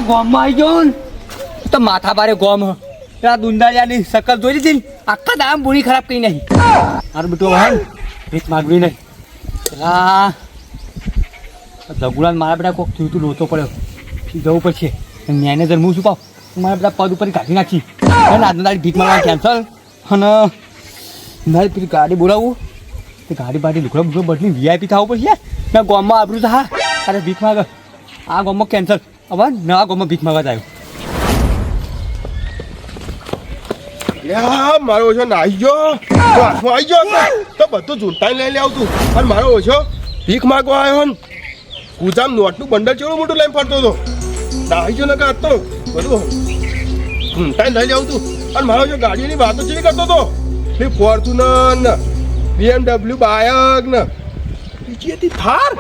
ગોમમાં આવી ગયો ને તો માથા ભારે ગોમ પેલા દુંદાલિયાની શકલ જોઈ લીધી ને આખા દામ બુરી ખરાબ કરી નહીં મારું બેટું હવે ભીખ માગવી નહીં પેલા લગુડા મારા બેટા કોઈક થયું તું લોચો પડ્યો જવું પડશે મેનેજર હું શું પાવ મારા બધા પદ ઉપર કાઢી નાખી આજના તારી ભીખ માગવા કેન્સલ અને મારી પેલી ગાડી બોલાવું તે ગાડી બાડી લુકડો બુકડો બદલી વીઆઈપી થવું પડશે ના ગામમાં આબરું તો હા અરે ભીખ માગ આ ગામમાં કેન્સલ હવે નવા ગામમાં ભીખ માગવા આવ્યો મારો ઓછો નાહી ગયો હાથમાં આવી ગયો તો બધું ઝૂંટાઈ લઈને આવતું અને મારો ઓછો ભીખ માગવા આવ્યો ને કુજામ નોટનું બંડલ ચેવડું મોટું લઈને ફરતો હતો નાહી ગયો ને કાં તો બધું ઝૂંટાઈ લઈને આવતું અને મારો ઓછો ગાડીની વાતો ચેવી કરતો હતો એ ફોર્ચ્યુનર ને BMW બાયક ને બીજી હતી થાર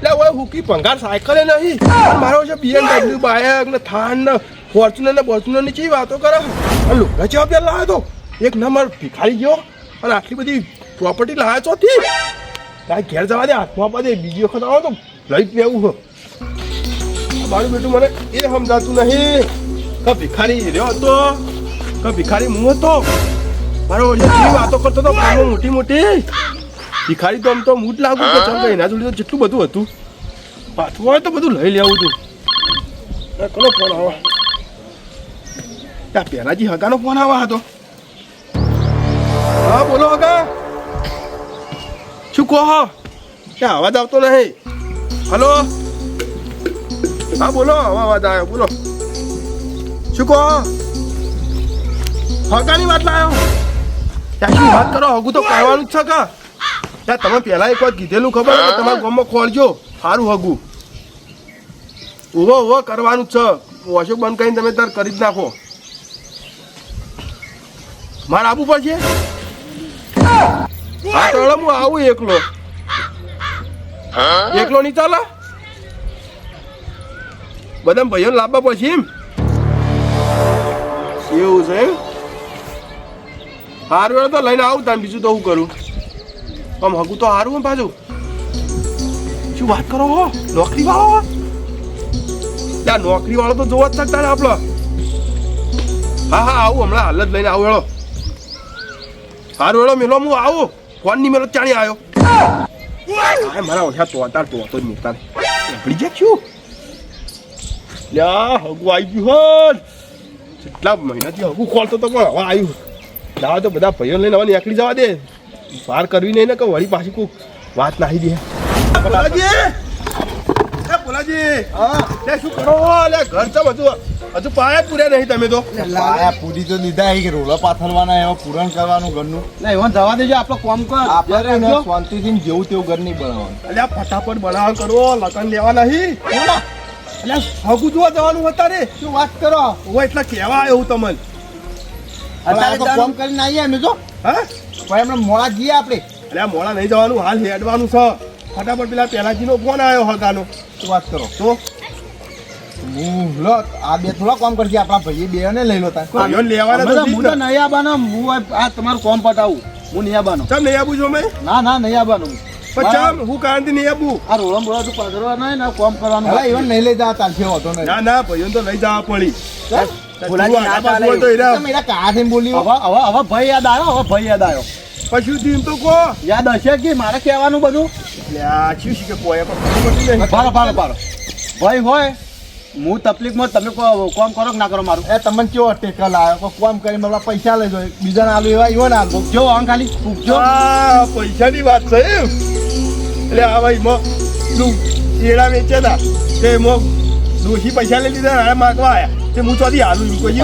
એટલે ઓય હુકી ભંગાર સાયકલે નહીં મારો ઓછો BMW બાયક ને થાર ને ફોર્ચ્યુનર ને બોર્ચ્યુનરની ચેવી વાતો કરે અને લુગડા ચેવા પેલા લાવ્યો તો એક નંબર ભિખારી ગયો અને આટલી બધી પ્રોપર્ટી લાવ્યો ચોથી તારે ઘેર જવા દે હાથમાં આપવા દે બીજી વખત આવો તો લઈ જ લેવું હો મારું બેટું મને એ સમજાતું નહીં કે ભિખારી રહ્યો હતો કે ભિખારી હું હતો મારો જેટલી વાતો કરતો હતો કામો મોટી મોટી ભિખારી તો આમ તો મૂડ લાગુ કે ચાલ એના જોડે તો જેટલું બધું હતું પાછું હોય તો બધું લઈ લેવું હતું કોનો ફોન આવા ત્યાં પહેલાજી હગાનો ફોન આવા હતો હા બોલો હગા શું કહો ત્યાં અવાજ આવતો નહીં હલો હા બોલો અવાજ આવ્યો બોલો શું કહો હગાની વાત લાવ્યો ત્યાં શું વાત કરો હગું તો કહેવાનું જ છે કા ત્યાં તમે પહેલા એક વાત કીધેલું ખબર કે તમારા ગામમાં ખોલજો સારું હગું ઉભો કરવાનું જ છે વોશો બંધ કરીને તમે તાર કરી જ નાખો મારે આવવું પડશે હા તો હું આવું એકલો નહીં ચાલે બધા ભાઈઓ લાવવા પછી એમ એવું છે એમ સારું તો લઈને આવું તાર બીજું તો હું કરું આમ હગું તો સારું એમ પાછું શું વાત કરો હો નોકરી વાળો ત્યાં નોકરી વાળો તો જોવા જ શકતા ને આપડે હા આવું હમણાં હાલ જ લઈને આવું હેળો સારું હેળો મેલો હું આવું ફોન ની મેલો ચાણી આવ્યો મારા ઓછા તો જ નીકળતા પડી જાય શું લ્યા હગું આવી ગયું હોત કેટલા મહિનાથી હગું ખોલતો તો પણ હવે આવ્યું ના તો બધા ભાઈઓ લઈને હવે નીકળી જવા દે વાર કરવી નહીં ને કે વળી પાછી કોઈ વાત નાખી દે બોલાજી શું કરો ઘર છે બધું હજુ પાયા પૂર્યા નહીં તમે તો પાયા પૂરી તો દીધા કે રોલા પાથરવાના એવા પૂરણ કરવાનું ઘરનું ના એમાં જવા દેજો આપણો કામ કર આપણે શાંતિથી જેવું તેવું ઘર નહીં બનાવવાનું એટલે ફટાફટ બનાવવાનું કરો લગન લેવા નહીં એટલે હગું જોવા જવાનું હતા રે શું વાત કરો હું એટલે કહેવા આવ્યો તમને અત્યારે તો ફોન કરીને આવીએ અમે તો હા ભાઈ હમણાં મોડા જઈએ આપણે એટલે મોડા નહીં જવાનું હાલ હેડવાનું છે ફટાફટ પેલા પહેલાજીનો ફોન આવ્યો હગાનો શું વાત કરો તો હું લો આ બે થોડા કામ કરશે આપણા ભાઈ બે ને લઈ લો ભાઈઓ લેવાના તો હું તો નહીં આવવાનો હું આ તમારું કામ પટાવું હું નહીં આવવાનો ચમ નહીં આવું છો મેં ના નહીં આવવાનો પછી હું કાંતિ નહીં આવું આ રોળમ બોલા તું પધરવા નહીં ને કામ કરવાનું હવે ઇવન નહીં લઈ જવા તારશે હોતો નહીં ના ભાઈઓ તો લઈ જવા પડી બોલાજી ના ચાલે તમે એના કાઢે બોલી હવે ભાઈ યાદ આવ્યો પછી તો કહો યાદ હશે કે મારે કહેવાનું બધું શું શીખે પોયા પણ ભારો ભાઈ હોય હું તકલીફમાં તમે કામ કરો કે ના કરો મારું એ તમને કેવો ટેકલ આવ્યો કામ કરીને બધા પૈસા લઈ જાય બીજાને આલુ એવા ઈવન આલ જો આમ ખાલી પૂછજો પૈસાની વાત છે એટલે આ ભાઈ તું એડા વેચેલા તે ડોશી પૈસા લઈ લીધા માગવા આવ્યા તે હું ચોથી હાલું કોઈ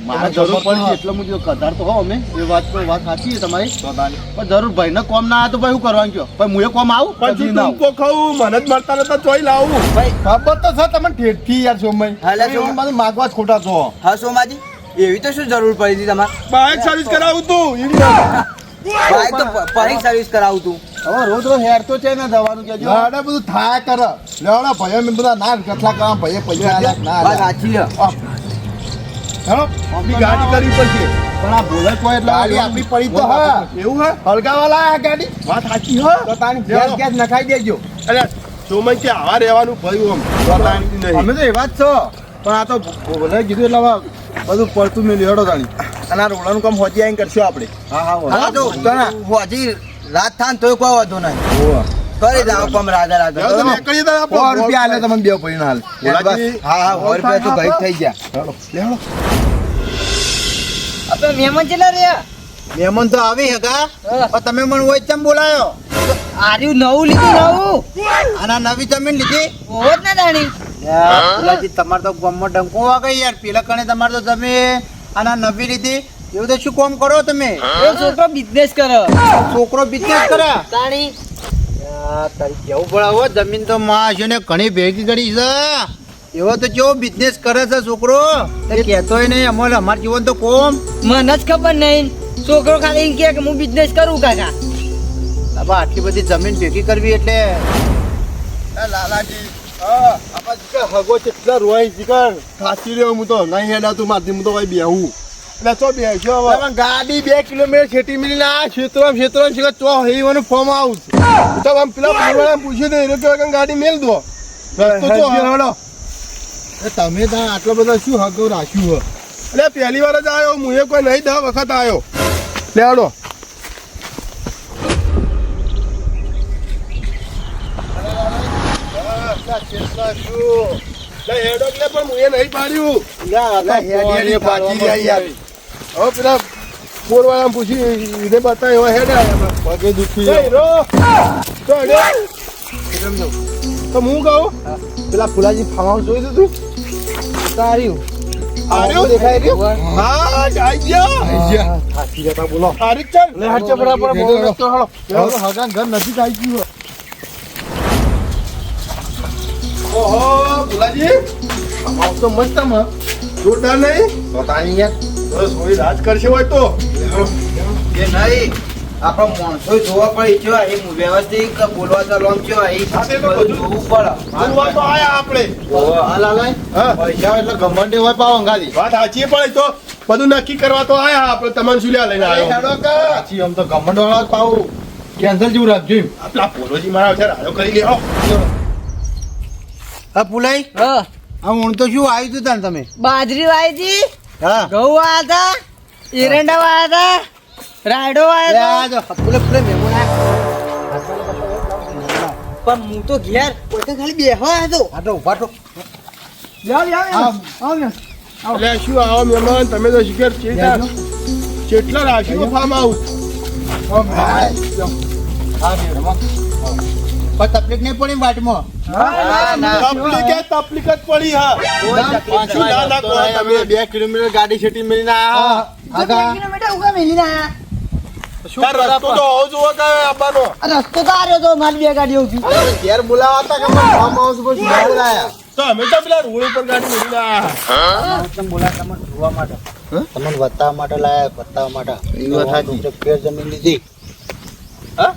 મારે જરૂર પડશે એટલે હું કધાર તો હો અમે એ વાત સાચી છે તમારી પણ જરૂર ભાઈ ને કોમ ના આવે તો ભાઈ શું કરવાનું કયો ભાઈ હું એ કોમ આવું પછી ટૂંકો ખાવું મને જ મળતા નતા ચોઈ લાવું ભાઈ ખબર તો છે તમે ઠેઠથી યાર સોમભાઈ માગવા જ ખોટા છો હા સોમાજી એવી તો શું જરૂર પડી હતી તમારે બાઇક સર્વિસ કરાવું તું બાઇક તો બાઇક સર્વિસ કરાવું તું હવે રોજ હેર તો છે ને દવાનું કે લાડે બધું થાય કરે લેવડા ભાઈઓ મેં બધા ના કથલા કરવા ભાઈએ પૈસા આલ્યા ના સાચી હેલો આપણી ગાડી કરવી પડશે પણ આ બોલે કોઈ એટલે ગાડી આપણી પડી તો હા એવું હે હળગાવા લાયા ગાડી વાત સાચી હો તો તાણી ગેસ ગેસ નખાઈ દેજો અરે સોમય કે આવા રહેવાનું ભયું આમ નહીં અમે તો એવા જ છો પણ આ તો બોલે કીધું એટલે હવે બધું પડતું મેં લેડો તાણી અને આ રોડાનું કામ હોજી આવીને કરશું આપણે હા તો હોજી રાત થાય તોય કોઈ વાંધો નહીં કરી જાવ કમ રાધા રાધા તમે એકડી તાર આપો 100 રૂપિયા આલે તમને બે પડીને હાલ બોલાજી. હા 100 રૂપિયા તો ગઈ થઈ ગયા હેલો લેહો આપણે મહેમાન કેટલા રહ્યા મહેમાન તો આવી હગા પણ તમે મને હોય ચમ બોલાયો આર્યું નવું લીધું નવું આના નવી જમીન લીધી બહુ જ ના જાણી પેલાજી તમારે તો ગામમાં ડંકો વાગે યાર પેલા કણે તમારે તો જમીન આના નવી લીધી એવું તો શું કામ કરો તમે એ છોકરો બિઝનેસ કરે છોકરો બિઝનેસ કરે તાણી તારી કેવું પડે હો જમીન તો માં છે ને ઘણી ભેગી કરી છે એવો તો કેવો બિઝનેસ કરે છે છોકરો તે કહેતોય નહીં અમારે જીવન તો કોમ મને જ ખબર નહીં છોકરો ખાલી એમ કહે કે હું બિઝનેસ કરું કાકા બાબા આટલી બધી જમીન ભેગી કરવી એટલે લાલાજી આપા જીકર હગો કેટલા રોય જીકર થાકી રહ્યો હું તો નહીં હેડાતું મારતી હું તો ભાઈ બેહું એટલે ચો બેસ્યો હવે ગાડી 2 કિલોમીટર ખેતી મિલી આ ક્ષેત્રો છે તો હેવાનું ફોર્મ હાઉસ તો આમ પેલા પૂરવાળા પૂછ્યું તો એ લોકો કે ગાડી મેલ દો રસ્તો ચો હેડો તમે ત્યાં આટલો બધો શું હગો રાખ્યું એટલે પહેલી વાર જ આવ્યો હું એ કોઈ નહીં 10 વખત આવ્યો લેડો હેડો એટલે પણ હું એ નહીં પાડ્યું હવે પેલા પોરવાળા પૂછી એને બતાવ્યો હેડે પગે દુખી તો હું કહું પેલા ફુલાજી ફાર્મ હાઉસ જોઈ દીધું સારું આર્યું દેખાય રહ્યું હા આઈ ગયા થાકી જતા બોલો તારીખ ચાલ લે હટ બરાબર બહુ રસ્તો હાલો હગા ઘર નજીક આવી ગયું ઓહો ભુલાજી આમ તો મસ્ત માં જોરદાર નહીં પોતાની યાર બસ હોય રાજ કરશે હોય તો કે નહીં આપણો માણસો જોવા પડે છે એ વ્યવસ્થિત બોલવા ચાલવા છે સાથે તો બધું જોવું પડે જોવા તો આયા આપણે હા લાલાઈ હા પૈસા એટલે ગમંડે હોય પાવ અંગાલી વાત સાચી પડે તો બધું નક્કી કરવા તો આયા આપણે તમારે શું લ્યા લઈને આવ્યો હેડો કા સાચી આમ તો ગમંડ વાળા પાવ કેન્સલ જેવું રાખજો આપલા પોલોજી મારા છે રાયો કરી લે હા પુલાઈ હા આ હું તો શું આવ્યું તું તાન તમે બાજરી વાવી હતી હા ઘઉં વાયા હતા એરંડા વાયા હતા રાયડો વાયા હતા પુલે પુલે મેમો ના પણ હું તો ઘેર પોતે ખાલી બેહવા હતો આ તો ઉભા તો એટલે શું આવો મહેમાન તમે તો શિખર કેટલા રાખ્યું ફાર્મ હાઉસ પણ તકલીફ નહીં પડી વાટમાં તકલીફ જ પડી હા ના, ના, તમે 2 કિલોમીટર ગાડી છેટી મેળીને કિલોમીટર ઉગા મેલીને આયા તાર રસ્તો તો હોવો જોવો કે આપવાનો આ રસ્તો તો આ રહ્યો તો મારી બે ગાડીઓ ઉભી ઘેર બોલાવા હતા કે ફાર્મ હાઉસ પર શું બોલાયા તો અમે તો પેલા રોડ ઉપર ગાડી મેળીને આયા તમે બોલા તમને જોવા માટે તમને બતાવવા માટે લાયા બતાવવા માટે એ વાત ફેર જમીન લીધી હા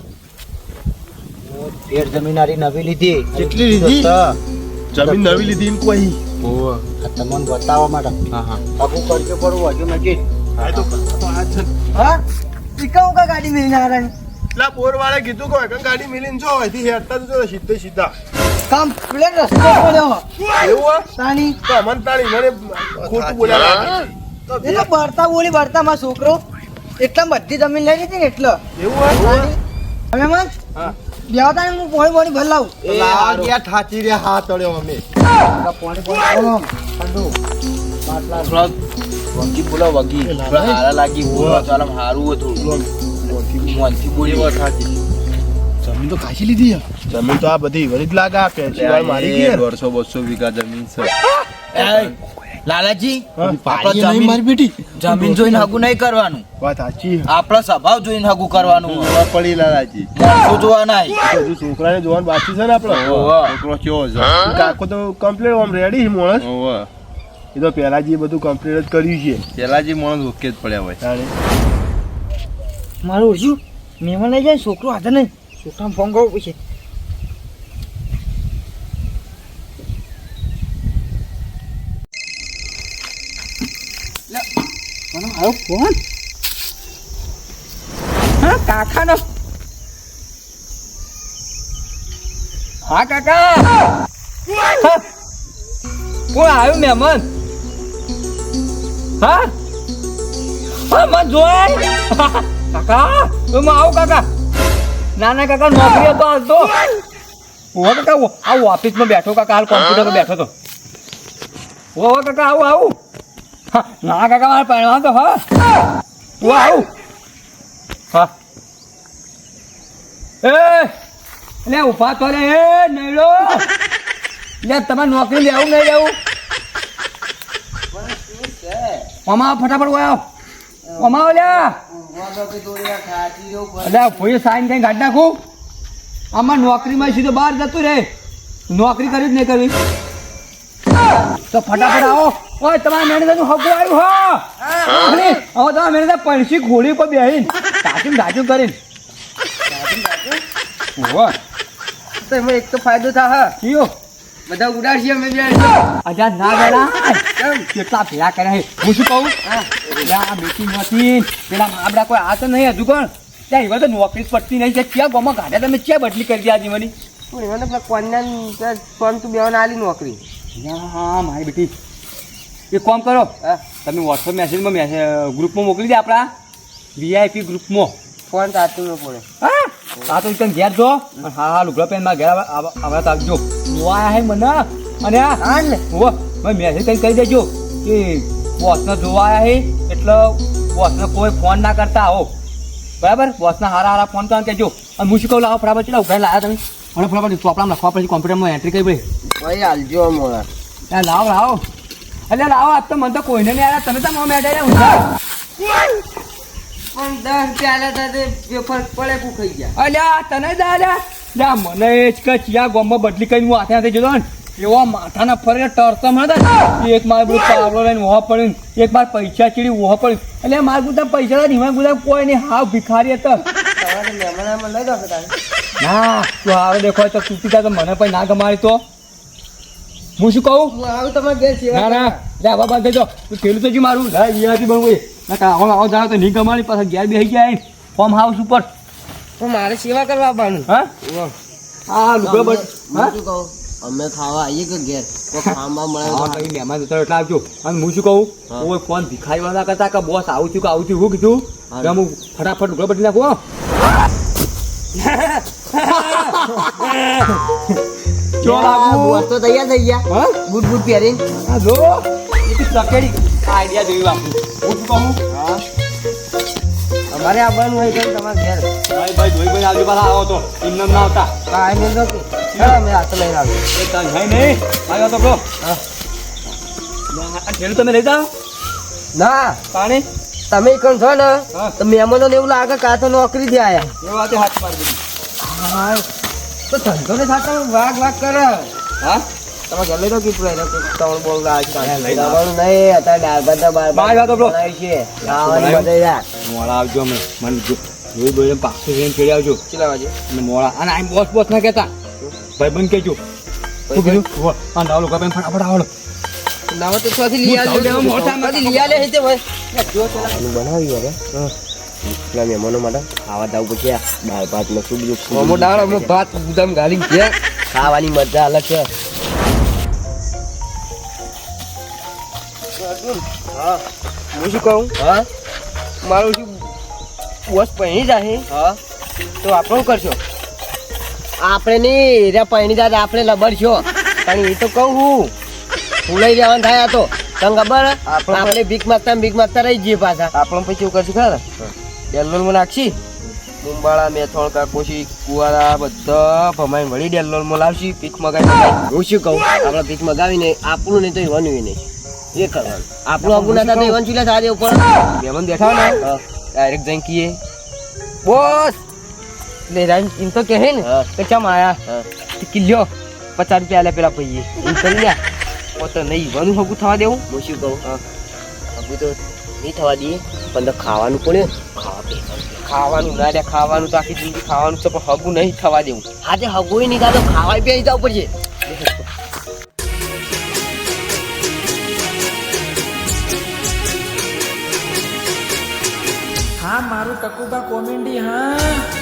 ફેર જમીન આરી નવી લીધી કેટલી લીધી? જમીન નવી લીધી ને કોઈ તમને બતાવવા માટે આગું કરજો પડવું હજુ નથી આ તો તો આ છે હા ટીકા ઉગા ગાડી મેલીને આયા પેલા બોર વાળા કીધું કે એક ગાડી મેલીને જો અહીંથી હેડતા જજો સીધે સીધા કમ્પ્લેટ રસ્તો પડ્યો એવું હે? તાની તો અમન તાણી મને ખોટું બોલ્યા એ તો બળતા બોલી બળતા માં છોકરો એટલા બધી જમીન લઈ લીધી ને એટલે એવું હે? હવે મન હા બેવતા હું પોણી પોણી ભરલાવું થાચી રહ્યા હાથ તળ્યો અમે વગી બોલો વગી હારા લાગી બોલવા ચાલમ હારું હતું મોનથી બોલી વાત થાચી જમીન તો ખાસી લીધી જમીન તો આ બધી વળી જ લાગે આ પેન્સિલ વાળી મારી ગઈ 100-200 વીઘા જમીન છે લાલાજી મારી બેટી જમીન જોઈને હગું નહીં કરવાનું વાત સાચી આપણો સ્વભાવ જોઈને હગું કરવાનું જોવા પડી લાલાજી માણસો જોવા નહીં હજુ છોકરાને જોવાનું બાકી છે ને આપણે ઓહો. છોકરો કેવો છે કાકો તો કમ્પ્લીટ આમ રેડી છે માણસ એ તો પહેલા જે બધું કમ્પ્લીટ જ કર્યું છે પેલા જે માણસ ઓકે જ પડ્યા હોય તાણે મારું ઓછું મહેમાન લઈ જાય છોકરો હાથે નહીં છોકરા ફોન કરવો પૂછે આવો ફોન હા કાકાનો હા કાકા હા. કોણ આવ્યું મહેમાન હા હા મન જોઈ કાકા તો હું આવું કાકા નાના કાકા નોકરી હતો હાલ તો ઓ કાકા આવું ઓફિસમાં બેઠો કાકા હાલ કોમ્પ્યુટર પર બેઠો તો ઓ કાકા આવું આવું હા ના કાકા મારે પહેરવા તો હા ઓ આવું હા લે ઉભા તો રે નૈડો લે તમારે નોકરી લેવું નહીં લેવું મામા ફટાફટ આવો મામા લ્યા અલ્યા ભાઈ સાઈન કઈ ગાડી નાખું આમાં નોકરીમાં સીધો બહાર જતું રે નોકરી કરી જ નહીં કરવી તો ફટાફટ આવો ઓય તમારા મેનેજરનું હગું આવ્યું હા હવે તમારા મેનેજર પૈસી ઘોડી ઉપર બેહીને ગાજું કરીને તો એમાં એક તો ફાયદો થાય કયો બધા ઉડાડશે અમે બે અજા ના બેડા કેટલા ભેળા કર્યા છે હું શું કહું પેલા આ મીટિંગમાંથી પેલા માબડા કોઈ આ તો નહીં હજુ કોણ ત્યાં એવા તો નોકરી પડતી નહીં છે ક્યાં ગામમાં કાઢ્યા તમે ક્યાં બદલી કરી દીધી મને એમને પેલા કોન્યા ફોન તું બેવાને આલી નોકરી હા મારી બેટી એક કામ કરો તમે વોટ્સઅપ મેસેજમાં ગ્રુપમાં મોકલી દે આપણા વીઆઈપી ગ્રુપમાં ફોન તાતું ન પડે હા આ તો એકદમ ઘેર જો હા હા લુગડા પેનમાં ઘેર આવડા તો આવજો જોવા હે મને અને હા ને હો મેં મેસેજ કંઈ કહી દેજો કે બોસને જોવા આવ્યા હે એટલે બોસને કોઈ ફોન ના કરતા આવો બરાબર બોસના હારા ફોન કરવાનું કહેજો અને હું શું કહું લાવો ફટાફટ ચલાવો ઘરે લાવ્યા તમે મને ફટાફટ ચોપડામાં લખવા પછી કોમ્પ્યુટરમાં એન્ટ્રી કરી ભાઈ ભાઈ હાલજો મોડા લાવો એટલે લાવો આજ તો મને તો કોઈને નહીં આવ્યા તમે તો મેળવ્યા ઊંધા પણ 10 રૂપિયા આલ્યા તા પેપર પડે કુ ખાઈ ગયા અલ્યા તને દાલ્યા લ્યા મને જ કે ચિયા ગોમમાં બદલી કરીને હું હાથે જતો ને એવા માથાના ફરે ટરતો મળે એક મારે બધું પાવડો લઈને વહો પડ્યું એક વાર પૈસા ચીડી વહો પડ્યું એટલે મારે બધા પૈસા ધીમા બધા કોઈ નહીં હાવ ભિખારી હતો તમારે મહેમાનમાં લઈ દો તારે ના તું હવે દેખો તો તૂટી જાય તો મને પણ ના ગમાડી તો હું શું કહું હું આવું તમારે ઘેર છે ના ના લે આવા બાદ દેજો તું પેલું તો જી મારું લે યાદી બનવું ના આવો આવો જાણો તો નહીં ગમાડી પાછા ઘેર બેસી ગયા ફોર્મ હાઉસ ઉપર તો મારે સેવા કરવા આવવાનું હા હા લુગડા બટ હા શું કહું અમે ખાવા આવીએ કે ઘેર કોઈ ખાવા મળે હા ભાઈ મહેમાન જતો એટલે આવજો અને હું શું કહું કોઈ ફોન ભિખારી વાળા કરતા કે બોસ આવું થયું કે આવું થયું હું કીધું કે હું ફટાફટ લુગડા બદલી નાખું બોસ તો તૈયાર થઈ ગયા હા બૂટ બૂટ પહેરીને હા જો એ તો ચકેડી આઈડિયા જોયું આપું હું શું કહું હા અમારે આવવાનું હોય તો તમારે ઘેર ભાઈ જોઈ ભાઈ આવજો પાછા આવો તો એમને ના આવતા કાંઈ નહીં તો અમે હાથ લઈને આવીએ એ તાર ભાઈ નહીં આવ્યો તો બ્રો હા ઠેલું તમે લઈ જાઓ ના પાણી તમે કોણ છો ને હા. તો મહેમાનો એવું લાગે કાં તો નોકરી થી આયા એ વાતે હાથ મારી દીધી હા તો ધંધો ને થતા વાગ કરે હા તમે ઘર લઈ દો કે તમે બોલ લઈ દો. જવાનું નહીં અત્યારે દાળ ભાત બાય વાતો બ્રો. છે ખાવાની મજા યાર મોડા આવજો અમે મને જોઈ બોલે પાછું જઈને ફેરી આવજો કેટલા વાગે અને મોડા અને આમ બોસ ના કહેતા ભાઈ બંધ કહેજો શું કીધું હા નવ લોકો ફટાફટ આવડો નાવા તો છથી લઈ હું આવજો જાઉં મોટા છથી લઈ આલે છે ભાઈ બનાવી હવે પેલા મહેમાનો માટે ખાવા જવું પછી દાળ ભાત ને શું બીજું મોમો દાળ અમે ભાત ગુદામ ગાલી છે ખાવાની મજા અલગ છે હા હું શું કહું હા મારું શું બસ પહેરી જાય હા તો આપણે શું કરશો આપણે નહીં રે પૈણી દાદા આપણે લબડશો પણ એ તો કહું હું ફૂલાઈ જવાનું થાય તો તને ખબર આપણે- આપણે ભીખ માગતા રહી જઈએ પાછા આપણે પછી શું કરશું ખબર ડેલોલમાં નાખશી મુંબાળા મેથોણ કાકોશી કુવારા બધા ભમાઈને વળી ડેલોલમાં લાવશી પીક મગાવી હું શું કહું આપણે ભીખ મગાવીને આપણું નહીં તો એવાનું નહીં એ કરવાનું આપણું આગું ના થાય એવાનું ચૂલા સારી ઉપર મહેમાન બેઠા હોય ને ડાયરેક્ટ જઈને કહીએ બોસ એટલે રાઈન એમ તો કહે ને હા. કે ચમ આયા હા. કિલ્યો 50 રૂપિયા આલ્યા પેલા પૈયે એમ કરી લ્યા પોતે નહીં વાનું હગું થવા દેવું હું શું કહું આગું તો નહીં થવા દઈએ પણ તો ખાવાનું પણ ખાવાનું ના લે ખાવાનું તો આખી જિંદગી ખાવાનું છે પણ હગું નહીં થવા દેવું આજે હગોય નહીં થતો ખાવા બે જવું પડશે મારું ટકુબા કોમેડી હા